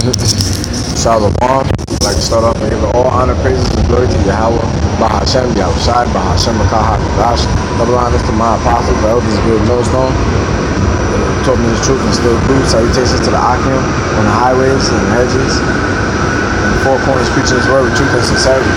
Shalom. I'd like to start off by giving all honor, praises, and glory to Yahweh, Bahashem, Yahushai, Bahashem, Makaha, Kadash. Double honors to my apostles, the elders of Good Millstone. Taught me the truth and still do. Salutations to the Akim on the highways and the hedges. And the four corners preaching His word with truth and sincerity.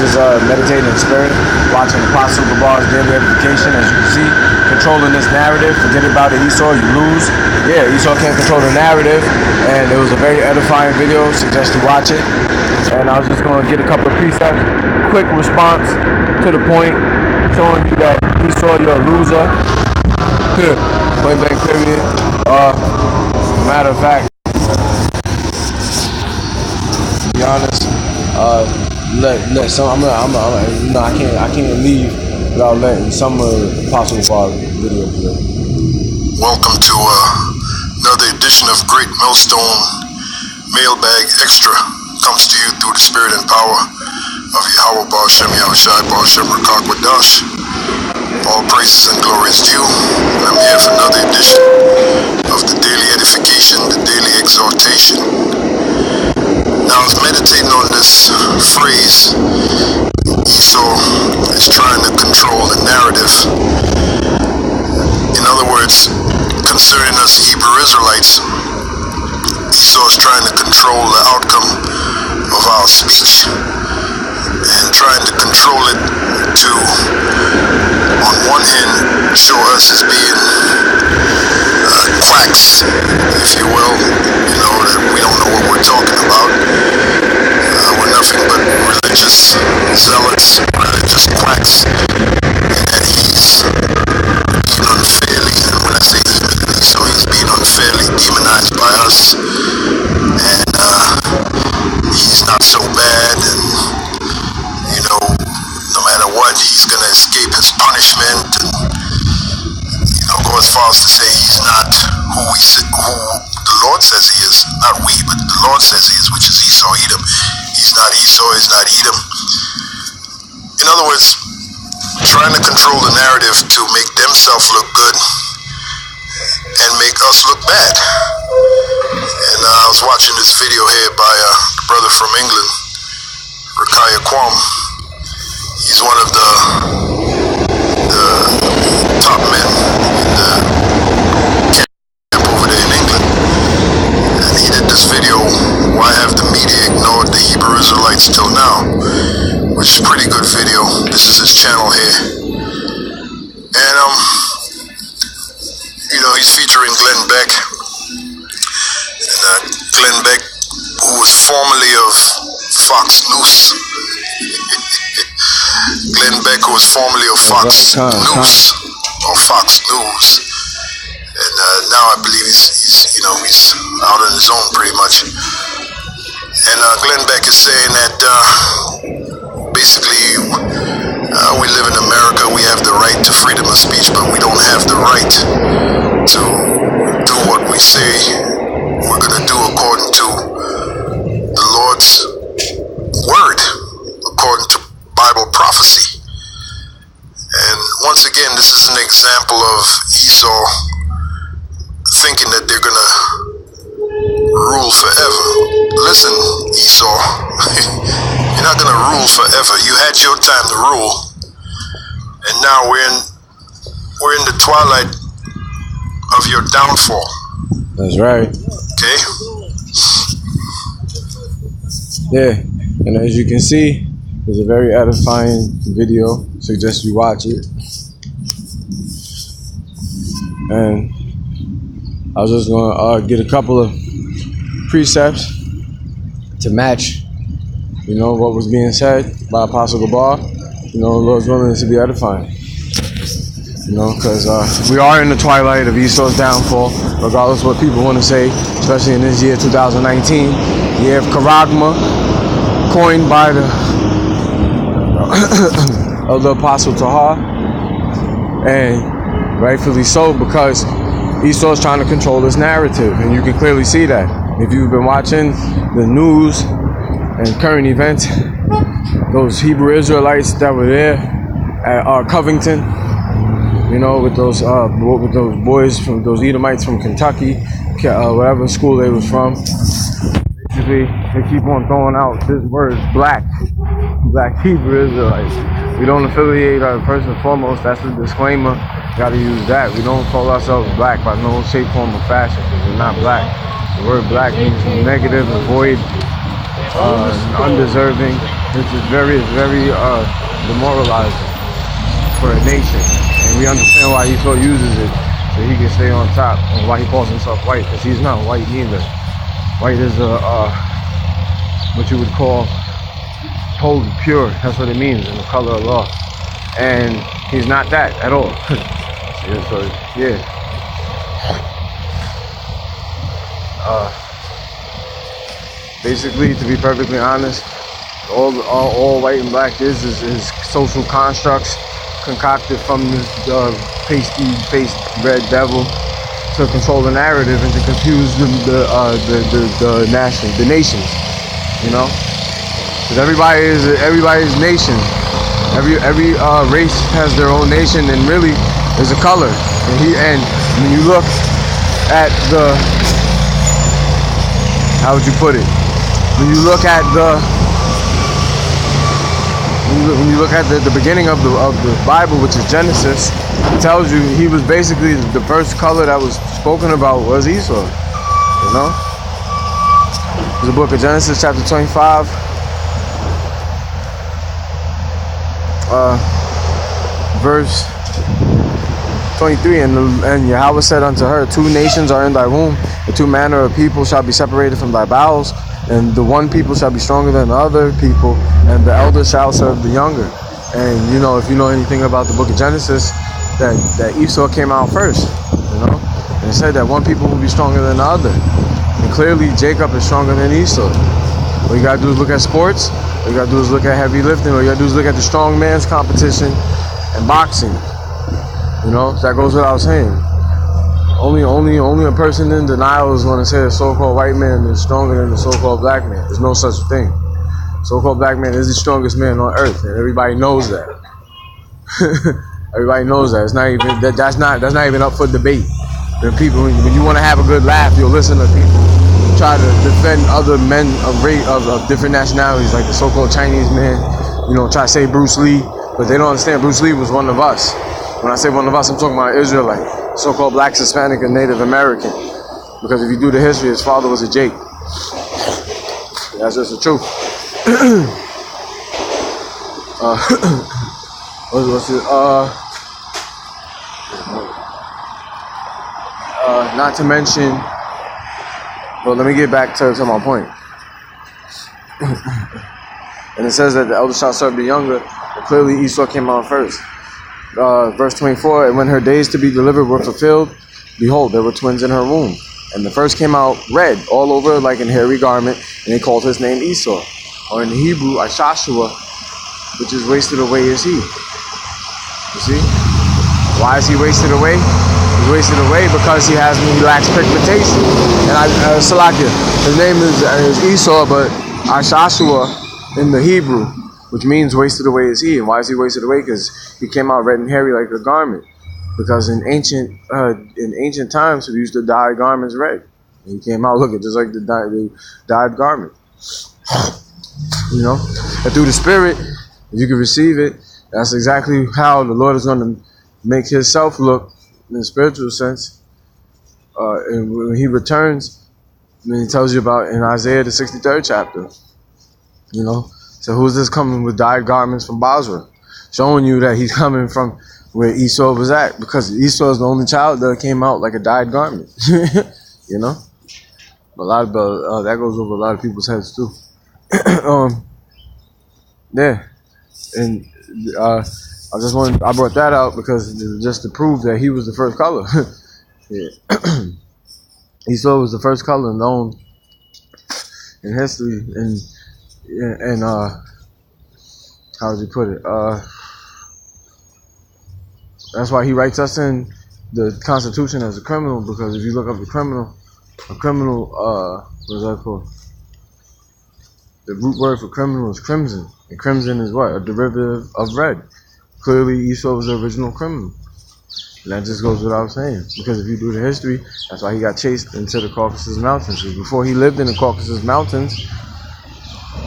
Just meditating in spirit, watching the Apostle Gabar's daily edification. As you can see, controlling this narrative. Forget about it, Esau, you lose. Yeah, Esau can't control the narrative, and it was a very edifying video. Suggest you watch it. And I was just going to get a couple of precepts, quick response to the point, showing you that Esau, you're a loser. Point blank period. Matter of fact, to be honest, let some. I can't leave without letting some of the Apostle Bar video play. Welcome to another edition of Great Millstone Mailbag Extra. Comes to you through the spirit and power of Yahweh Bahashem Yahushai Bahashem Rakak Wadash. All praises and glory is due. And I'm here for another edition of the daily edification, the daily exhortation. Now I was meditating on this phrase, Esau is trying to control the narrative. In other words, concerning us Hebrew Israelites, Esau is trying to control the outcome of our speech and trying to control it to, on one hand, show us as being quacks, if you will, that we don't know what we're talking about. We're nothing but religious zealots, religious quacks, and that he's being unfairly, and when I say so he's being unfairly demonized by us, and he's not so bad, and no matter what, he's gonna escape his punishment, and go as far as to say he's not who the Lord says he is. Not we, but the Lord says he is, which is Esau, Edom. He's not Esau, he's not Edom. In other words, trying to control the narrative to make themselves look good and make us look bad. And I was watching this video here by a brother from England, Rakaya Kwam. He's one of the top men in the camp over there in England. And he did this video, Why Have the Media Ignored the Hebrew Israelites Till Now? Which is a pretty good video. This is his channel here. And he's featuring Glenn Beck. And Glenn Beck, who was formerly of Fox News. Glenn Beck, who was formerly of Fox News, or Fox News, and now I believe he's out on his own pretty much. And Glenn Beck is saying that basically we live in America, we have the right to freedom of speech, but we don't have the right to do what we say we're going to do according to the Lord's word, according to Bible prophecy. And once again, this is an example of Esau thinking that they're gonna rule forever. Listen, Esau, you're not gonna rule forever. You had your time to rule, and now we're in the twilight of your downfall. That's right. Okay. Yeah, and as you can see, it's a very edifying video. Suggest you watch it. And I was just going to get a couple of precepts to match, what was being said by Apostle Gabar. The Lord's willing to be edifying. Because we are in the twilight of Esau's downfall, regardless of what people want to say, especially in this year 2019, year of Charagma, coined by the of the Apostle Tahar, and rightfully so, because Esau is trying to control this narrative, and you can clearly see that if you've been watching the news and current events. Those Hebrew Israelites that were there at Covington, You know, with those boys from those Edomites from Kentucky, whatever school they was from. Basically, they keep on throwing out this word, black Hebrew Israelites. We don't affiliate our first and foremost. That's the disclaimer. Got to use that. We don't call ourselves black by no shape, form, or fashion because we're not black. The word black means negative, void, undeserving. It's very demoralizing for a nation. And we understand why Esau uses it so he can stay on top, and why he calls himself white, because he's not white neither. White is what you would call holy, pure. That's what it means in the color of law. And he's not that at all. Yeah, so yeah. Basically, to be perfectly honest, all white and black is social constructs concocted from the pasty-faced red devil to control the narrative and to confuse the nations, you know, because everybody's nation. Every race has their own nation, and really there's a color. And when you look at the, how would you put it? When you look at the beginning of the Bible, which is Genesis, it tells you he was basically the first color that was spoken about was Esau. You know, the book of Genesis, chapter 25, verse 23, and Yahweh said unto her, 2 nations are in thy womb, the 2 manner of people shall be separated from thy bowels, and the one people shall be stronger than the other people, and the elder shall serve the younger. And you know, if you know anything about the book of Genesis, that Esau came out first, you know, and it said that one people will be stronger than the other, and clearly Jacob is stronger than Esau. All you gotta do is look at sports. All you gotta do is look at heavy lifting. All you gotta do is look at the strong man's competition and boxing. You know, that goes without saying. Only a person in denial is going to say the so-called white man is stronger than the so-called black man. There's no such thing. So-called black man is the strongest man on earth, and everybody knows that. Everybody knows that. It's not even that's not even up for debate. The people, when you want to have a good laugh, you'll listen to people try to defend other men of different nationalities, like the so-called Chinese man. You know, try to say Bruce Lee, but they don't understand Bruce Lee was one of us. When I say one of us, I'm talking about Israelite, so-called black, Hispanic, and Native American. Because if you do the history, his father was a Jake. That's just the truth. What's it? Not to mention, well, let me get back to my point. And it says that the elder shall serve the younger, but clearly Esau came out first. Verse 24, and when her days to be delivered were fulfilled, behold, there were twins in her womb. And the first came out red, all over like an hairy garment, and they called his name Esau. Or in Hebrew, Ashashua, which is wasted away is he. You see? Why is he wasted away? He's wasted away because he lacks pigmentation. And Salakia, his name is Esau, but Ashashua in the Hebrew, which means wasted away is he. And why is he wasted away? Because he came out red and hairy like a garment. Because in ancient times, we used to dye garments red. And he came out looking just like the dyed garment. You know? And through the Spirit, if you can receive it, that's exactly how the Lord is going to make himself look in a spiritual sense. And when he returns, then he tells you about in Isaiah the 63rd chapter. You know? So who's this coming with dyed garments from Basra? Showing you that he's coming from where Esau was at, because Esau is the only child that came out like a dyed garment. You know? But that goes over a lot of people's heads too. Yeah. And I brought that out because just to prove that he was the first color. Yeah. Esau was the first color known in history, and how would you put it? That's why he writes us in the Constitution as a criminal, because if you look up a criminal, what is that called? The root word for criminal is crimson, and crimson is what? A derivative of red. Clearly, Esau was the original criminal. And that just goes without saying. Because if you do the history, that's why he got chased into the Caucasus Mountains. Because before he lived in the Caucasus Mountains,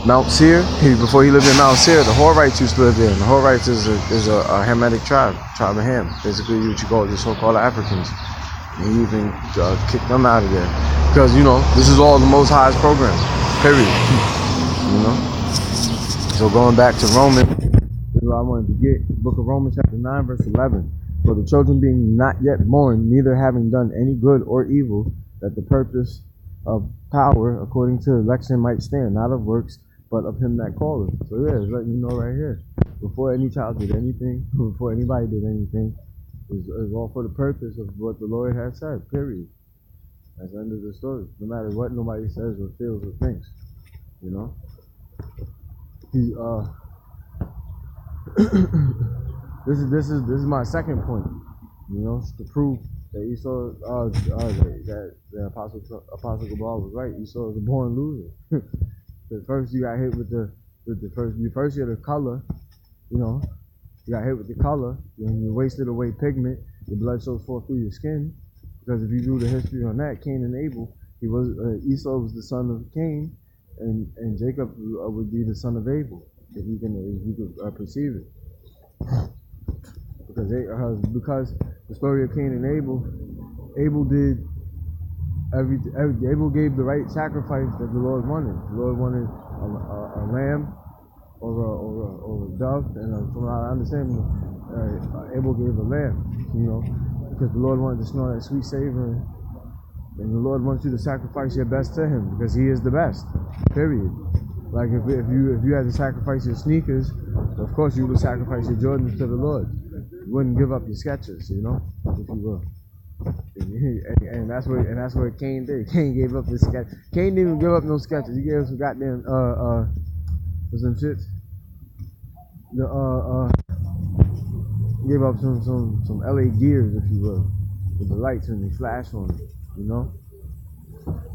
Mount Seir, before he lived in Mount Seir, the Horites used to live there. And the Horites is a Hamitic tribe of Ham. Basically what you call the so-called Africans. And he even kicked them out of there. Because, you know, this is all the Most High's program. Period. You know? So going back to Romans, this is what I wanted to get. Book of Romans chapter 9, verse 11. For the children being not yet born, neither having done any good or evil, that the purpose of power according to election might stand, not of works, but of him that calleth. So yeah, it's letting you know right here. Before any child did anything, before anybody did anything, it was all for the purpose of what the Lord had said, period. That's the end of the story. No matter what nobody says or feels or thinks. You know? This is my second point. You know, to prove that Esau that the Apostle Gabal was right. Esau was a born loser. Because first you got hit with the first you had the color, you know, you got hit with the color, and you wasted away pigment, your blood shows forth through your skin. Because if you do the history on that, Cain and Abel, Esau was the son of Cain, and Jacob would be the son of Abel, if you could perceive it. Because the story of Cain and Abel did Abel gave the right sacrifice that the Lord wanted. The Lord wanted a lamb or a dove, and from what I understand, Abel gave a lamb, you know, because the Lord wanted to smell that sweet savor, and the Lord wants you to sacrifice your best to Him because He is the best. Period. Like if you had to sacrifice your sneakers, of course you would sacrifice your Jordans to the Lord. You wouldn't give up your Skechers, you know, if you will. And that's what Cain did. Cain gave up his sketch. Cain didn't even give up no sketches. He gave us some goddamn some shit. Gave up some LA gears, if you will, with the lights when they flash on it. You know,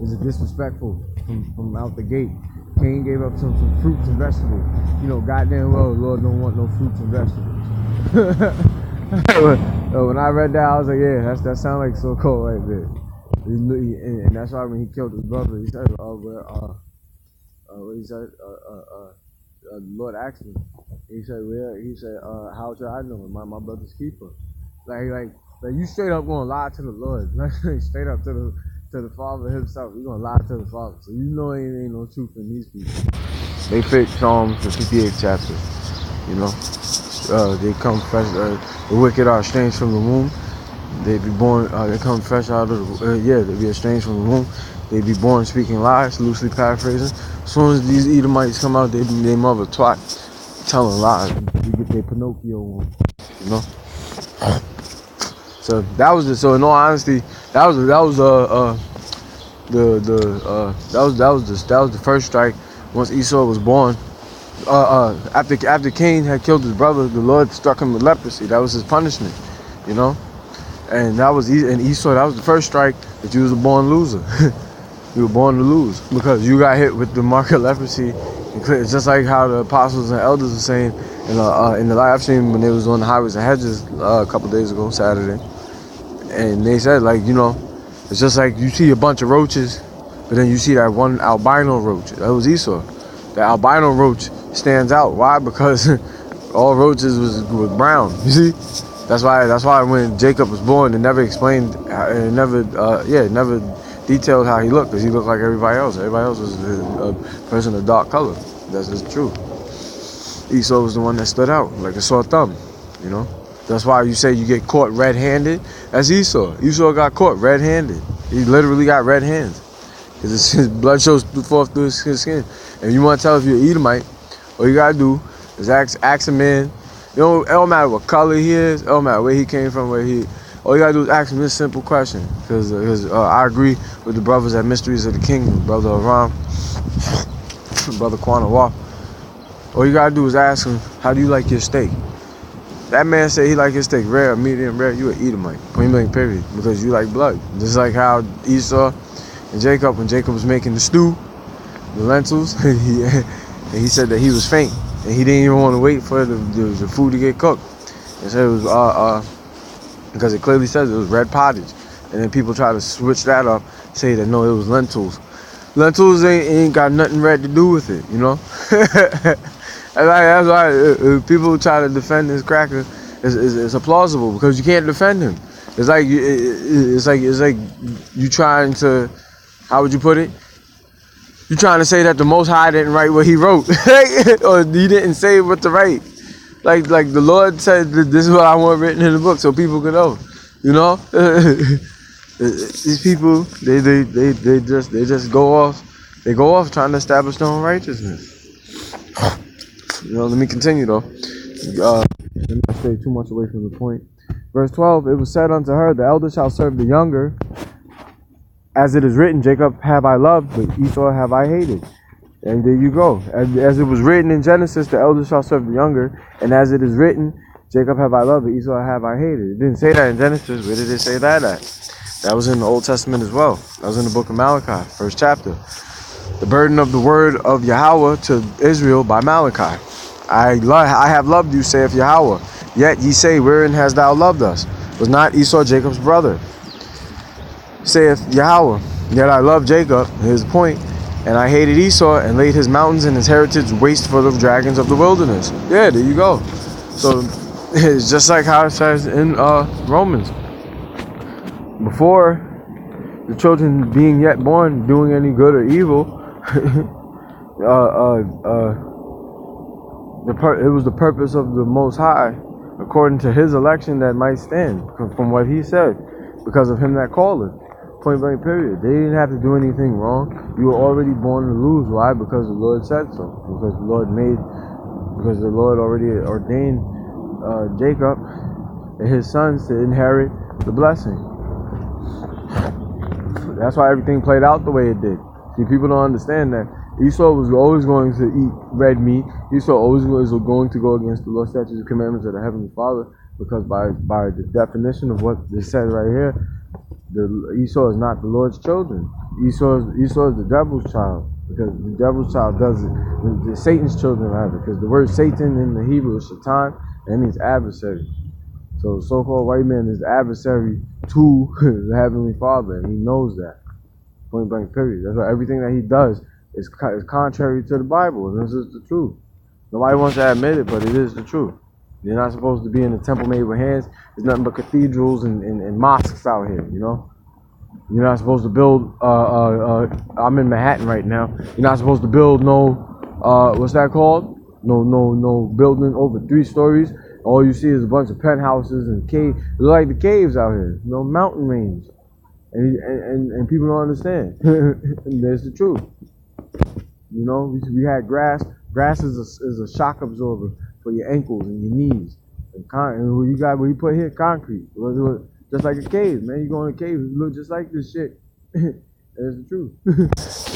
is it disrespectful from out the gate? Cain gave up some fruits and vegetables. You know, goddamn well, the Lord don't want no fruits and vegetables. When I read that, I was like, yeah, that sounds like so cold right there. And that's why when he killed his brother, he said, what he said, the Lord asked me. He said, how should I know him? My brother's keeper. Like you straight up gonna lie to the Lord. Straight up to the Father himself. You gonna lie to the Father. So you know ain't no truth in these people. They fit Psalms, the 58th chapter. You know? They come fresh. The wicked are estranged from the womb. They be born. They come fresh out of the. They be estranged from the womb. They be born speaking lies, loosely paraphrasing. As soon as these Edomites come out, they mother twat, telling lies. You get their Pinocchio on. You know. So that was so. In all honesty, that was the first strike. Once Esau was born. After Cain had killed his brother, the Lord struck him with leprosy. That was his punishment, you know. And that was Esau. That was the first strike that you was a born loser. You were born to lose because you got hit with the mark of leprosy. It's just like how the apostles and elders were saying in the live stream when they was on the highways and hedges a couple days ago, Saturday, and they said, like, you know, it's just like you see a bunch of roaches, but then you see that one albino roach. That was Esau. The albino roach stands out. Why? Because all roaches was brown. You see, that's why when Jacob was born, it never explained, it never detailed how he looked, because he looked like everybody else. Everybody else was a person of dark color. That's just true. Esau was the one that stood out like a sore thumb. You know, that's why you say you get caught red-handed. That's Esau. Esau got caught red-handed. He literally got red hands because his blood shows forth through his skin. And you want to tell if you're an Edomite, all you gotta do is ask a man. You know, it don't matter what color he is. It don't matter where he came from. All you gotta do is ask him this simple question. Because I agree with the brothers at Mysteries of the Kingdom, Brother Aram, Brother Kwanawa. All you gotta do is ask him, how do you like your steak? That man said he like his steak rare, medium rare. You an Edomite, point blank period, because you like blood. Just like how Esau and Jacob, when Jacob was making the stew, the lentils, and he said that he was faint, and he didn't even want to wait for the food to get cooked. And so it was because it clearly says it was red pottage. And then people try to switch that up, say that no, it was lentils. Lentils ain't got nothing red to do with it, you know. That's why people try to defend this cracker. It's plausible because you can't defend him. It's like you trying to, how would you put it? You trying to say that the Most High didn't write what He wrote, or He didn't say what to write. Like the Lord said, this is what I want written in the book, so people can know. You know, these people they just go off. They go off trying to establish their own righteousness. You know, let me continue though. Let me not stay too much away from the point. Verse 12, it was said unto her, the elder shall serve the younger. As it is written, Jacob have I loved, but Esau have I hated. And there you go. As it was written in Genesis, the elder shall serve the younger. And as it is written, Jacob have I loved, but Esau have I hated. It didn't say that in Genesis. Where did it say that at? That was in the Old Testament as well. That was in the book of Malachi, first chapter. The burden of the word of Yahweh to Israel by Malachi. I have loved you, saith Yahweh. Yet ye say, wherein hast thou loved us? Was not Esau Jacob's brother? Saith Yahweh. Yet I loved Jacob, his point, and I hated Esau, and laid his mountains and his heritage waste for the dragons of the wilderness. Yeah, there you go. So it's just like how it says in Romans. Before the children being yet born, doing any good or evil, it was the purpose of the Most High, according to His election, that might stand from what He said, because of Him that called it. Point blank period. They didn't have to do anything wrong. You were already born to lose. Why? Because the Lord said so. Because the Lord already ordained Jacob and his sons to inherit the blessing. That's why everything played out the way it did. See, people don't understand that Esau was always going to eat red meat. Esau always was going to go against the law, statutes, and commandments of the Heavenly Father, because by the definition of what it says right here, Esau is not the Lord's children. Esau is the devil's child, because the devil's child does it. The Satan's children rather, because the word Satan in the Hebrew is Shaitan, and it means adversary. So the so-called white man is the adversary to the Heavenly Father, and he knows that. Point blank period. That's why everything that he does is contrary to the Bible, and this is the truth. Nobody wants to admit it, but it is the truth. You're not supposed to be in a temple made with hands. There's nothing but cathedrals and mosques out here, you know? You're not supposed to build, I'm in Manhattan right now. You're not supposed to build no, what's that called? No building over 3 stories. All you see is a bunch of penthouses and caves. It's like the caves out here, no mountain range. And people don't understand. And that's the truth. You know, we had grass. Grass is a shock absorber for your ankles and your knees. And what you put here, concrete. Just like a cave, man. You go in a cave, it look just like this shit. That's the truth.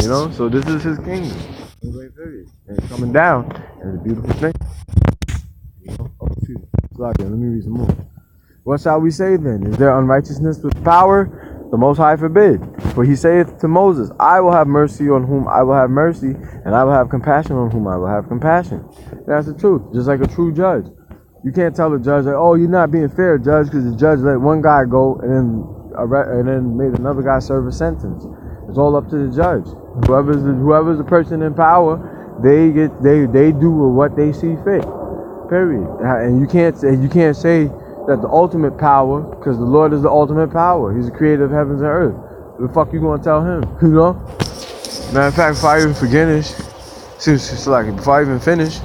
You know, so this is His kingdom. And it's coming down, and it's a beautiful thing. You know? Oh, excuse me. Let me read some more. What shall we say then? Is there unrighteousness with power? The Most High forbid. For He saith to Moses, I will have mercy on whom I will have mercy, and I will have compassion on whom I will have compassion. That's the truth. Just like a true judge. You can't tell the judge, like, oh, you're not being fair, judge, because the judge let one guy go and then made another guy serve a sentence. It's all up to the judge. Whoever's the person in power, they do what they see fit. Period. And you can't say that the ultimate power, because the Lord is the ultimate power. He's the creator of heavens and earth. What the fuck you gonna tell Him? You know? Matter of fact, before I even finish,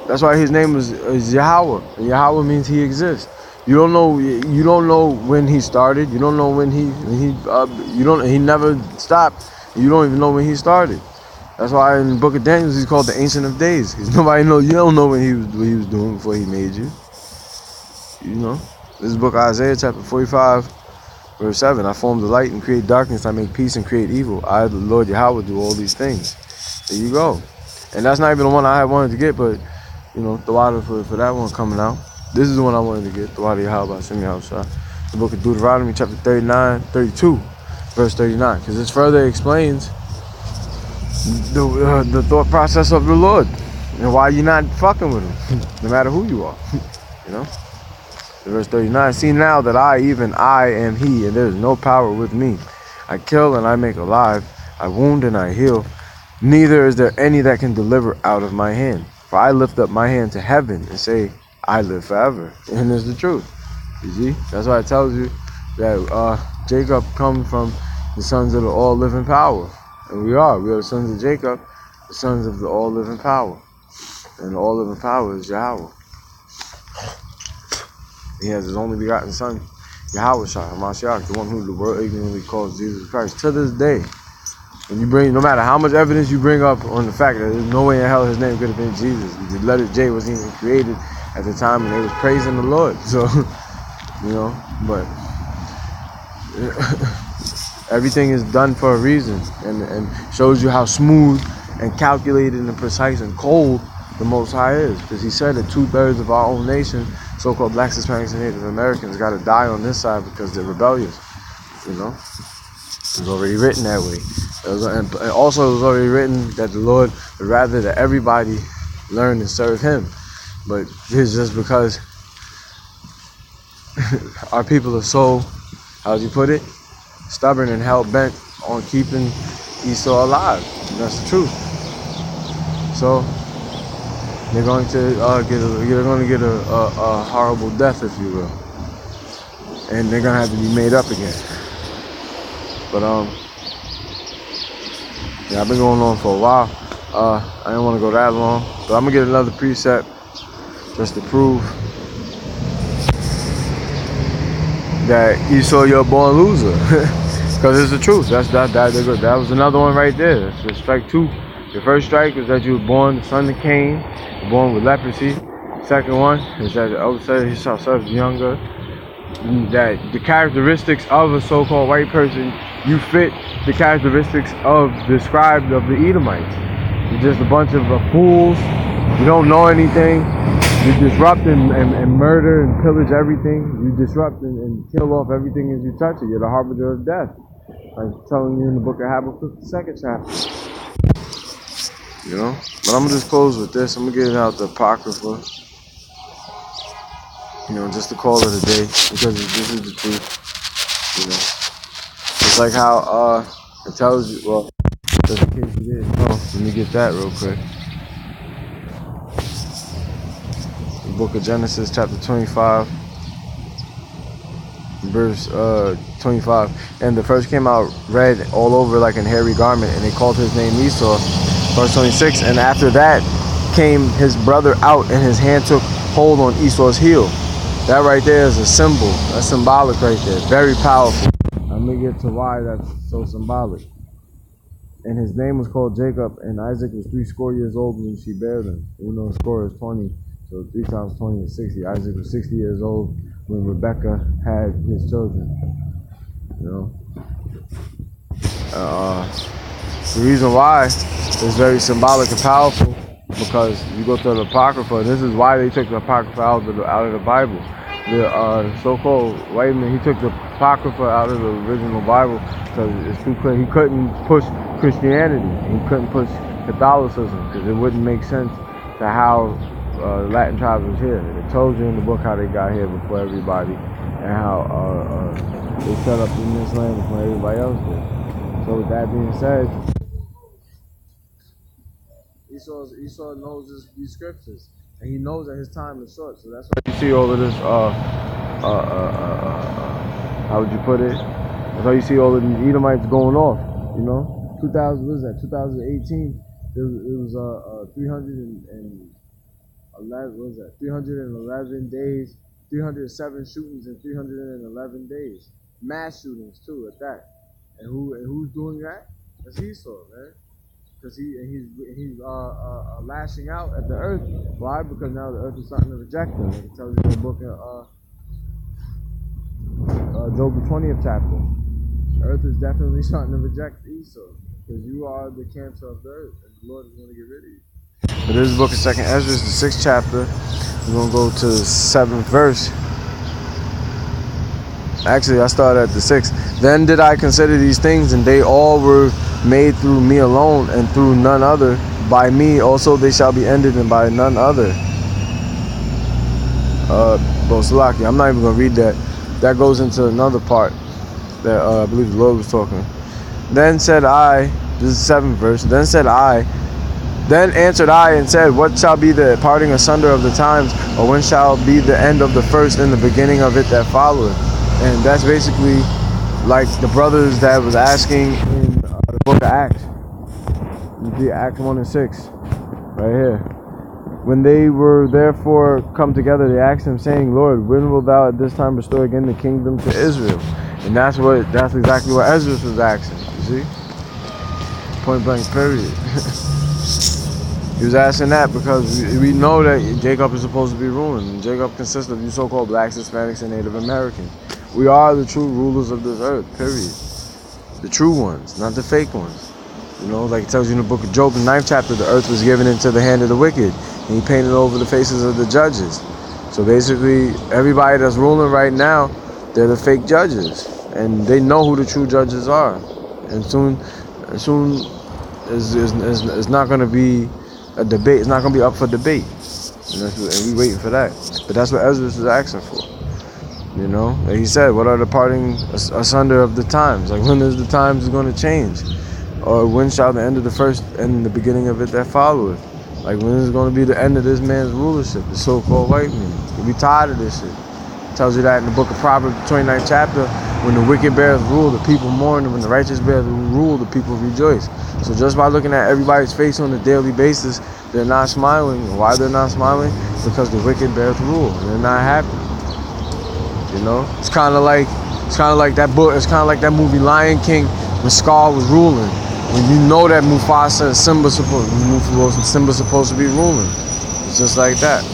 that's why His name is Yahweh. And Yahweh means He exists. You don't know when He started. You don't know when He never stopped. You don't even know when He started. That's why in the book of Daniel He's called the Ancient of Days. Because you don't know what he was doing before He made you. You know? This is the book of Isaiah chapter 45, verse 7. I form the light and create darkness. I make peace and create evil. I, the Lord Yahweh, do all these things. There you go. And that's not even the one I wanted to get, but you know, the water for that one coming out. This is the one I wanted to get. The water Yahweh, send me outside. The book of Deuteronomy chapter 32, verse 39. Because this further explains the thought process of the Lord and why you're not fucking with Him, no matter who you are. You know? Verse 39, see now that I, even I, am he, and there is no power with me. I kill and I make alive, I wound and I heal. Neither is there any that can deliver out of my hand. For I lift up my hand to heaven and say, I live forever. And it's the truth. You see? That's why it tells you that Jacob comes from the sons of the all-living power. And we are the sons of Jacob, the sons of the all-living power. And the all-living power is Yahweh. He has his only begotten son, Yahweh Shah, Hamashiach, the one who the world ignorantly calls Jesus Christ. To this day, when you bring, no matter how much evidence you bring up on the fact that there's no way in hell his name could have been Jesus. The letter J wasn't even created at the time, and they was praising the Lord. So, you know, but everything is done for a reason, and shows you how smooth and calculated and precise and cold the Most High is. Because he said that 2/3 of our own nation, so-called blacks, Hispanics, and Native Americans, got to die on this side because they're rebellious. You know, it was already written that way. And also it was already written that the Lord would rather that everybody learn and serve him. But it's just because our people are so, how do you put it, stubborn and hell-bent on keeping Esau alive. And that's the truth. So they're going to get a horrible death, if you will, and they're gonna have to be made up again. But yeah, I've been going on for a while. I didn't want to go that long, but I'm gonna get another precept just to prove that Esau, you're a born loser, because it's the truth. That was another one right there. That's just strike two. Your first strike is that you were born the son of Cain, born with leprosy. Second one is that the elder said he saw himself younger. That the characteristics of a so-called white person, you fit the characteristics of the scribes of the Edomites. You're just a bunch of fools. You don't know anything. You disrupt and murder and pillage everything. You disrupt and kill off everything as you touch it. You're the harbinger of death. I'm telling you in the book of Habakkuk, the 2nd chapter. You know? But I'm going to just close with this. I'm going to get out the Apocrypha. You know, just to call it a day, because this is the truth. You know, it's like how it tells you. Well, just in case you didn't know, let me get that real quick. The book of Genesis, chapter 25, verse 25. And the first came out red all over like an hairy garment, and they called his name Esau. Verse 26. And after that came his brother out, and his hand took hold on Esau's heel. That right there is a symbol. That's symbolic right there. Very powerful. I'm going to get to why that's so symbolic. And his name was called Jacob, and Isaac was 80 years old when she bare them. You know, score is 20, so 3 times 20 is 60. Isaac was 60 years old when Rebekah had his children. You know, the reason why is very symbolic and powerful, because you go to the Apocrypha, and this is why they took the Apocrypha out of the Bible. The so-called white man, he took the Apocrypha out of the original Bible because it's too clear. He couldn't push Christianity. He couldn't push Catholicism because it wouldn't make sense to how the Latin tribes was here. And it tells you in the book how they got here before everybody, and how they set up in this land before everybody else did. So with that being said, Esau knows these scriptures, and he knows that his time is short. So that's why you see all of this. How would you put it? That's why you see all of these Edomites going off. You know, 2018. It was 311. What was that? 311 days. 307 shootings in 311 days. Mass shootings too at that. And who's doing that? That's Esau, man. Because he's lashing out at the earth. Why? Because now the earth is starting to reject him. It tells you in the book of Job, the 20th chapter. The earth is definitely starting to reject Esau, because you are the cancer of the earth, and the Lord is going to get rid of you. But this is the book of 2nd Ezra, the 6th chapter. We're going to go to the 7th verse. Actually, I started at the 6th. Then did I consider these things, and they all were made through me alone, and through none other. By me also they shall be ended, and by none other. Salaki, I'm not even going to read that. That goes into another part that I believe the Lord was talking. Then said I, this is the 7th verse, then answered I and said, what shall be the parting asunder of the times, or when shall be the end of the first and the beginning of it that followeth? And that's basically like the brothers that was asking in the book of Acts. You see Acts 1 and 6, right here. When they were therefore come together, they asked him, saying, Lord, when wilt thou at this time restore again the kingdom to Israel? And that's exactly what Ezra was asking, you see? Point blank, period. He was asking that because we know that Jacob is supposed to be ruling. And Jacob consists of you so-called blacks, Hispanics, and Native Americans. We are the true rulers of this earth, period. The true ones, not the fake ones. You know, like it tells you in the book of Job, in the 9th chapter, the earth was given into the hand of the wicked. And he painted over the faces of the judges. So basically, everybody that's ruling right now, they're the fake judges. And they know who the true judges are. And soon it's not going to be a debate. It's not going to be up for debate. And we waiting for that. But that's what Ezra is asking for. You know, like he said, what are the parting asunder of the times? Like, when is the times going to change? Or when shall the end of the first and the beginning of it that followeth? Like, when is going to be the end of this man's rulership, the so-called white man? We tired of this shit. It tells you that in the book of Proverbs, 29th chapter, when the wicked bears rule, the people mourn, and when the righteous bears rule, the people rejoice. So just by looking at everybody's face on a daily basis, they're not smiling. And why they're not smiling? Because the wicked bears rule, and they're not happy. You know, it's kind of like that book. It's kind of like that movie Lion King when Scar was ruling. When you know that Mufasa and Simba's supposed to be ruling. It's just like that.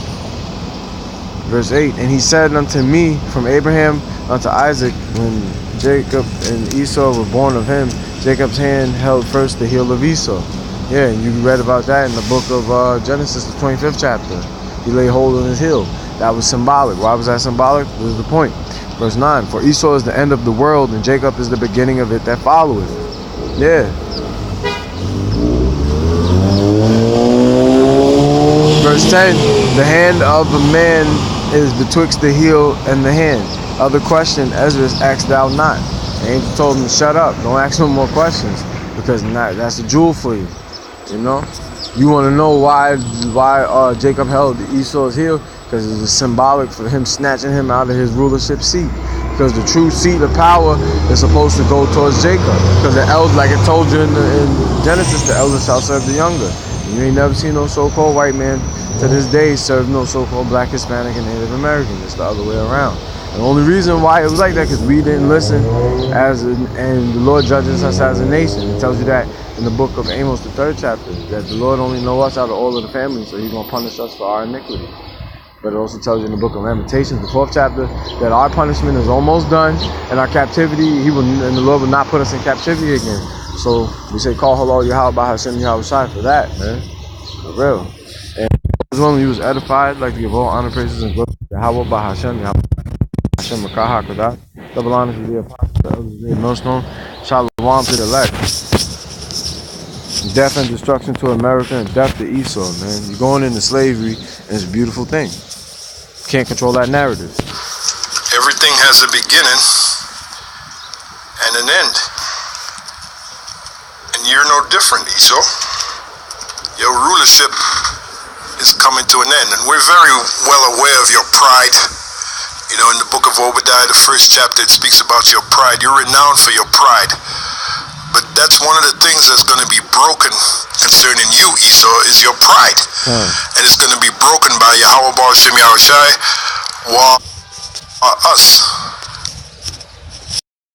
Verse 8, and he said unto me, from Abraham unto Isaac, when Jacob and Esau were born of him, Jacob's hand held first the heel of Esau. Yeah, and you read about that in the book of Genesis, the 25th chapter. He laid hold on his heel. That was symbolic. Why was that symbolic? This is the point. Verse 9, for Esau is the end of the world, and Jacob is the beginning of it that followeth. Yeah. Verse 10, the hand of a man is betwixt the heel and the hand. Other question, Ezra, asked thou not. The angel told him to shut up. Don't ask him more questions, because that's a jewel for you. You know? You want to know why Jacob held Esau's heel? Because it was symbolic for him snatching him out of his rulership seat. Because the true seat of power is supposed to go towards Jacob. Because the elder, like it told you in Genesis, the elder shall serve the younger. You ain't never seen no so-called white man to this day serve no so-called black, Hispanic, and Native American. It's the other way around. And the only reason why it was like that because we didn't listen, and the Lord judges us as a nation. It tells you that in the book of Amos, the 3rd chapter, that the Lord only knows us out of all of the family, so He's gonna punish us for our iniquity. But it also tells you in the book of Lamentations, the 4th chapter, that our punishment is almost done, and our captivity, and the Lord will not put us in captivity again. So we say, call halal Yahweh by Hashem Yahweh Shai for that, man. For real. And when you was edified, like to give all honor, praises, and glory to Yahweh by Hashem Yahweh Hashem Makaha Kadah. Double honor to the apostles, the elders, the millstone. Shalom to the elect. Death and destruction to America, and death to Esau, man. You're going into slavery, and it's a beautiful thing. Can't control that narrative. Everything has a beginning and an end. And you're no different, Esau. Your rulership is coming to an end. And we're very well aware of your pride. You know, in the book of Obadiah, the 1st chapter, it speaks about your pride. You're renowned for your pride. But that's one of the things that's going to be broken concerning you, Esau, is your pride. And it's going to be broken by Yahweh Ba'al Shem Yahweh Shai, us.